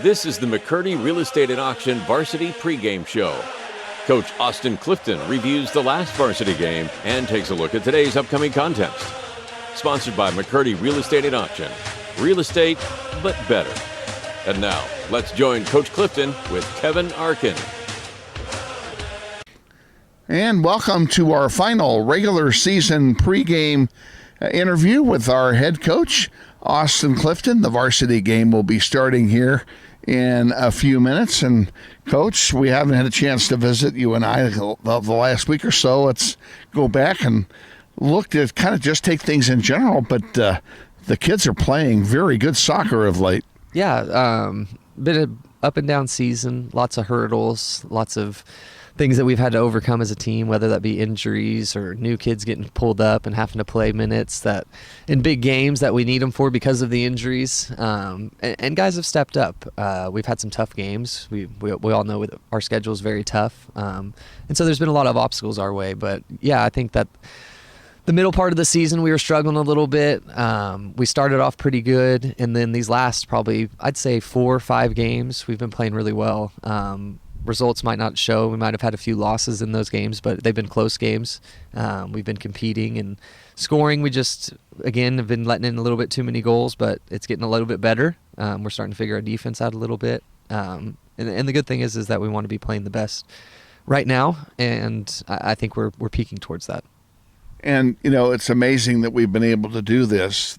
This is the McCurdy Real Estate and Auction Varsity Pregame Show. Coach Austin Clifton reviews the last varsity game and takes a look at today's upcoming contest. Sponsored by McCurdy Real Estate and Auction. Real estate, but better. And now, let's join Coach Clifton with Kevin Arkin. And welcome to our final regular season pregame interview with our head coach, Austin Clifton. The varsity game will be starting here in a few minutes. And, Coach, we haven't had a chance to visit you and I the last week or so. Let's go back and look at kind of just take things in general. But the kids are playing very good soccer of late. Yeah, been an up and down season, lots of hurdles, lots of things that we've had to overcome as a team, whether that be injuries or new kids getting pulled up and having to play minutes that in big games that we need them for because of the injuries. And guys have stepped up. We've had some tough games. We all know our schedule is very tough. And so there's been a lot of obstacles our way. But, yeah, I think that the middle part of the season we were struggling a little bit. We started off pretty good. And then these last probably, I'd say 4 or 5 games, we've been playing really well. Results might not show. We might have had a few losses in those games, but they've been close games. We've been competing and scoring. We just, again, have been letting in a little bit too many goals, but it's getting a little bit better. We're starting to figure our defense out a little bit. And the good thing is that we want to be playing the best right now, and I think we're peaking towards that. And, you know, it's amazing that we've been able to do this.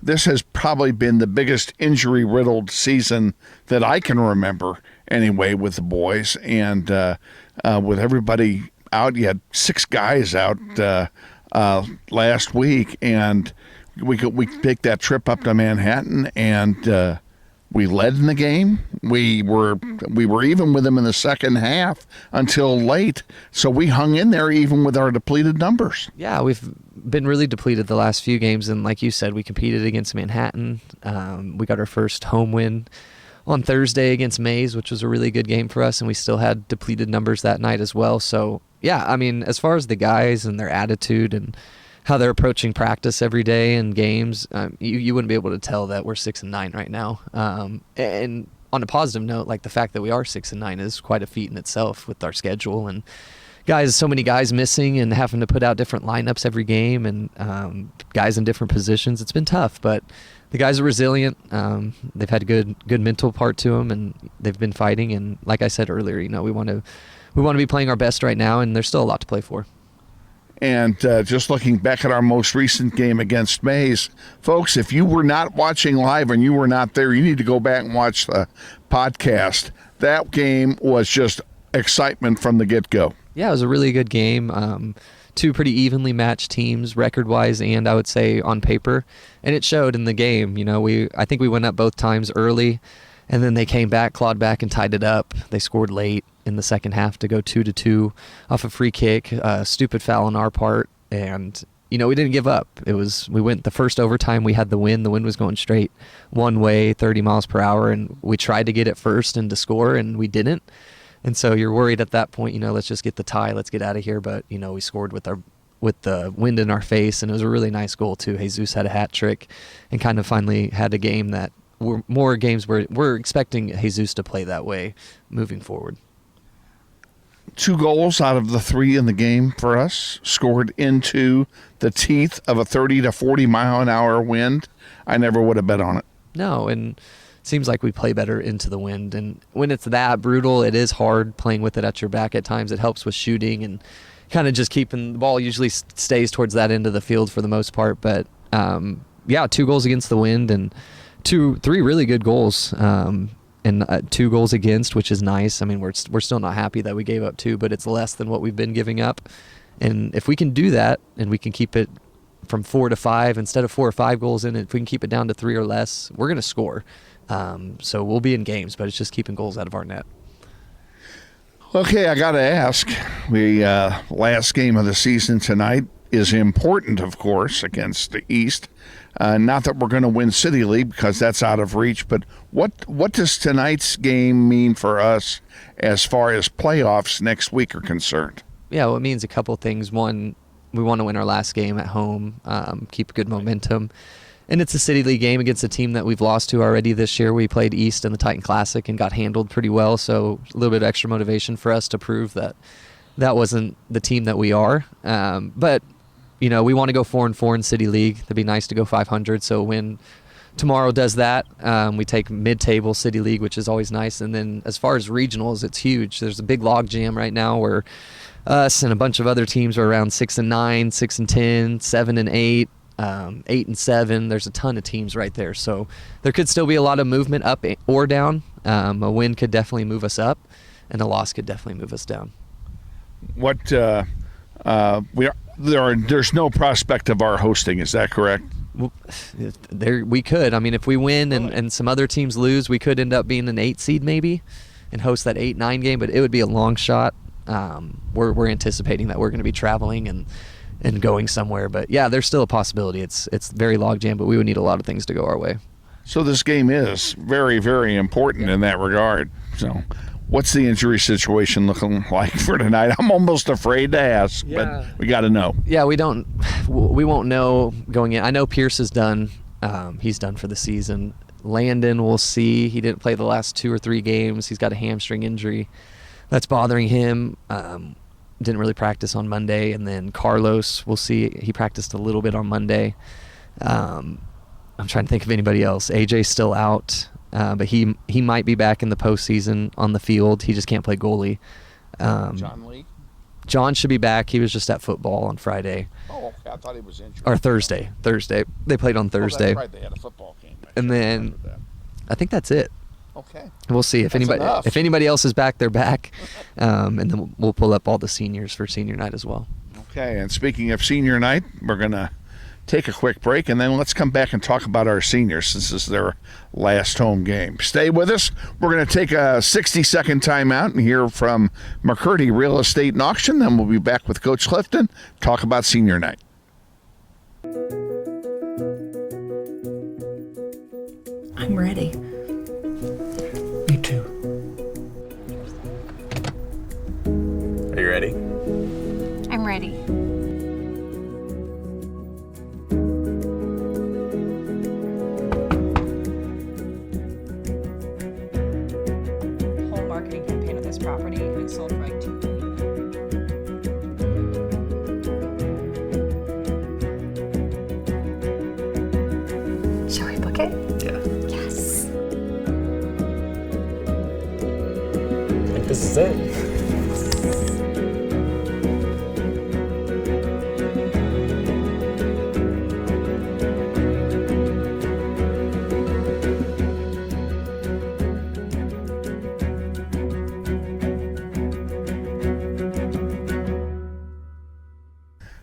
This has probably been the biggest injury-riddled season that I can remember anyway with the boys. And with everybody out, you had 6 guys out last week. And we picked that trip up to Manhattan, and we led in the game. We were even with them in the second half until late. So we hung in there even with our depleted numbers. Yeah, we've been really depleted the last few games, and like you said, we competed against Manhattan. We got our first home win on Thursday against Maize, which was a really good game for us, and we still had depleted numbers that night as well. So, yeah, I mean, as far as the guys and their attitude and how they're approaching practice every day and games, you wouldn't be able to tell that we're 6-9 right now. And on a positive note, like the fact that we are 6-9 is quite a feat in itself with our schedule and so many guys missing and having to put out different lineups every game and guys in different positions. It's been tough, but the guys are resilient. They've had a good mental part to them, and they've been fighting. And like I said earlier, you know, we want to be playing our best right now, and there's still a lot to play for. And just looking back at our most recent game against Maize, folks, if you were not watching live and you were not there, you need to go back and watch the podcast. That game was just excitement from the get-go. Yeah, it was a really good game. 2 pretty evenly matched teams, record-wise, and I would say on paper. And it showed in the game. You know, I think we went up both times early, and then they came back, clawed back, and tied it up. They scored late in the second half to go 2-2 off a free kick, stupid foul on our part. And, you know, we didn't give up. We went the first overtime, we had the wind. The wind was going straight one way, 30 miles per hour, and we tried to get it first and to score, and we didn't. And so you're worried at that point, you know, let's just get the tie, let's get out of here. But, you know, we scored with the wind in our face, and it was a really nice goal too. Jesus had a hat trick and kind of finally had a game that more games where we're expecting Jesus to play that way moving forward. 2 goals out of the 3 in the game for us, scored into the teeth of a 30 to 40 mile an hour wind. I never would have bet on it. No, and it seems like we play better into the wind. And when it's that brutal, it is hard playing with it at your back at times. It helps with shooting and kind of just keeping the ball usually stays towards that end of the field for the most part. But, yeah, 2 goals against the wind and 3 really good goals. And 2 goals against, which is nice. I mean, we're still not happy that we gave up 2, but it's less than what we've been giving up. And if we can do that and we can keep it from 4 to 5 instead of 4 or 5 goals in, if we can keep it down to 3 or less, we're going to score. So we'll be in games, but it's just keeping goals out of our net. Okay, I got to ask. The last game of the season tonight is important, of course, against the East. Not that we're going to win City League because that's out of reach, but what does tonight's game mean for us as far as playoffs next week are concerned? Yeah, well, it means a couple things. One, we want to win our last game at home, keep good momentum. And it's a City League game against a team that we've lost to already this year. We played East in the Titan Classic and got handled pretty well, so a little bit of extra motivation for us to prove that that wasn't the team that we are. But, we want to go 4-4 in City League. It'd be nice to go 500, so when tomorrow does that, we take mid-table City League, which is always nice. And then as far as regionals, it's huge. There's a big log jam right now where us and a bunch of other teams are around 6-9, 6-10, 7-8, 8-7. There's a ton of teams right there, so there could still be a lot of movement up or down. A win could definitely move us up, and a loss could definitely move us down. There's no prospect of our hosting. Is that correct? Well, we could. I mean, if we win and some other teams lose, we could end up being an 8 seed maybe and host that 8-9 game, but it would be a long shot. We're anticipating that we're going to be traveling and going somewhere, but yeah, there's still a possibility. It's very log jam, but we would need a lot of things to go our way. So this game is very, very important in that regard. So what's the injury situation looking like for tonight? I'm almost afraid to ask, but we got to know. Yeah, we won't know going in. I know Pierce is done. He's done for the season. Landon, we'll see. He didn't play the last 2 or 3 games. He's got a hamstring injury that's bothering him. Didn't really practice on Monday. And then Carlos, we'll see. He practiced a little bit on Monday. I'm trying to think of anybody else. AJ's still out, but he might be back in the postseason on the field. He just can't play goalie. John Lee? John should be back. He was just at football on Friday. Oh, okay. I thought he was injured. Or Thursday. They played on Thursday. That's right. They had a football game. And then I think that's it. Okay. We'll see if anybody else is back. They're back, and then we'll pull up all the seniors for senior night as well. Okay. And speaking of senior night, we're gonna take a quick break, and then let's come back and talk about our seniors. This is their last home game. Stay with us. We're going to take a 60-second timeout and hear from McCurdy Real Estate and Auction. Then we'll be back with Coach Clifton, talk about senior night. I'm ready. Me too. Are you ready? I'm ready. Whole marketing campaign of this property and it sold for like $2 million. Shall we book it? Yeah. Yes. I think this is it.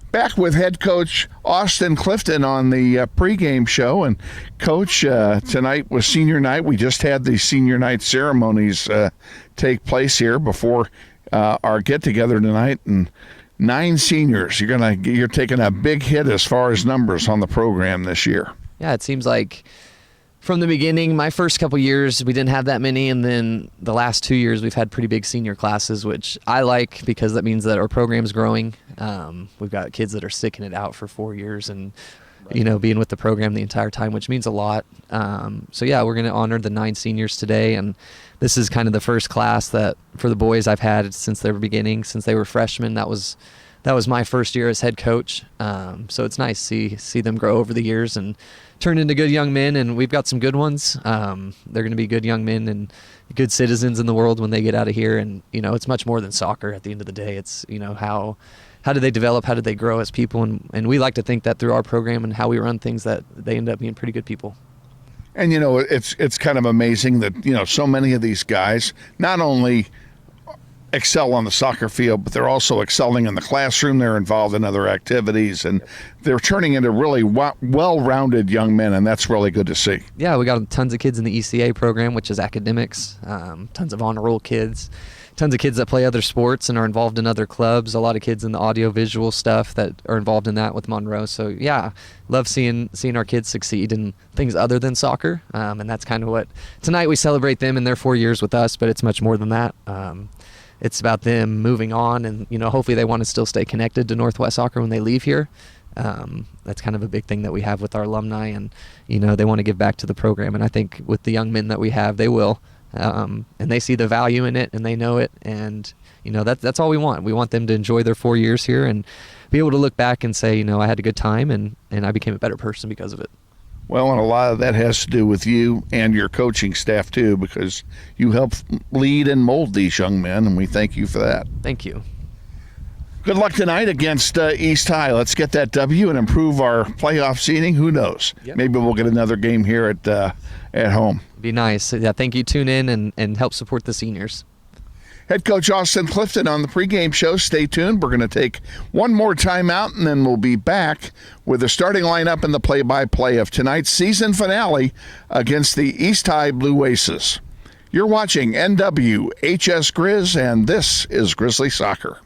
Back with head coach Austin Clifton on the pregame show. And coach, tonight was senior night. We just had the senior night ceremonies take place here before our get together tonight, and 9 seniors. You're taking a big hit as far as numbers on the program this year. Yeah, it seems like from the beginning, my first couple years, we didn't have that many, and then the last 2 years, we've had pretty big senior classes, which I like because that means that our program's growing. We've got kids that are sticking it out for 4 years and, being with the program the entire time, which means a lot. So, yeah, we're going to honor the 9 seniors today, and this is kind of the first class that, for the boys, I've had since their beginning, since they were freshmen. That was my first year as head coach. So it's nice to see them grow over the years and turn into good young men, and we've got some good ones. They're going to be good young men and good citizens in the world when they get out of here. And, it's much more than soccer at the end of the day. It's, how do they develop? How do they grow as people? And we like to think that through our program and how we run things that they end up being pretty good people. And, it's kind of amazing that, so many of these guys not only excel on the soccer field, but they're also excelling in the classroom. They're involved in other activities, and they're turning into really well-rounded young men, and that's really good to see. Yeah, we got tons of kids in the ECA program, which is academics, tons of honor roll kids, tons of kids that play other sports and are involved in other clubs, a lot of kids in the audio-visual stuff that are involved in that with Monroe. So, yeah, love seeing our kids succeed in things other than soccer, and that's kind of what – tonight we celebrate them in their 4 years with us, but it's much more than that. It's about them moving on, and hopefully they want to still stay connected to Northwest Soccer when they leave here. That's kind of a big thing that we have with our alumni, and they want to give back to the program. And I think with the young men that we have, they will, and they see the value in it, and they know it. And that's all we want. We want them to enjoy their 4 years here and be able to look back and say, I had a good time, and I became a better person because of it. Well, and a lot of that has to do with you and your coaching staff, too, because you help lead and mold these young men, and we thank you for that. Thank you. Good luck tonight against East High. Let's get that W and improve our playoff seeding. Who knows? Yep. Maybe we'll get another game here at home. Be nice. Yeah, thank you. Tune in and help support the seniors. Head coach Austin Clifton on the pregame show. Stay tuned. We're going to take one more timeout, and then we'll be back with the starting lineup and the play-by-play of tonight's season finale against the East High Blue Aces. You're watching NWHS Grizz, and this is Grizzly Soccer.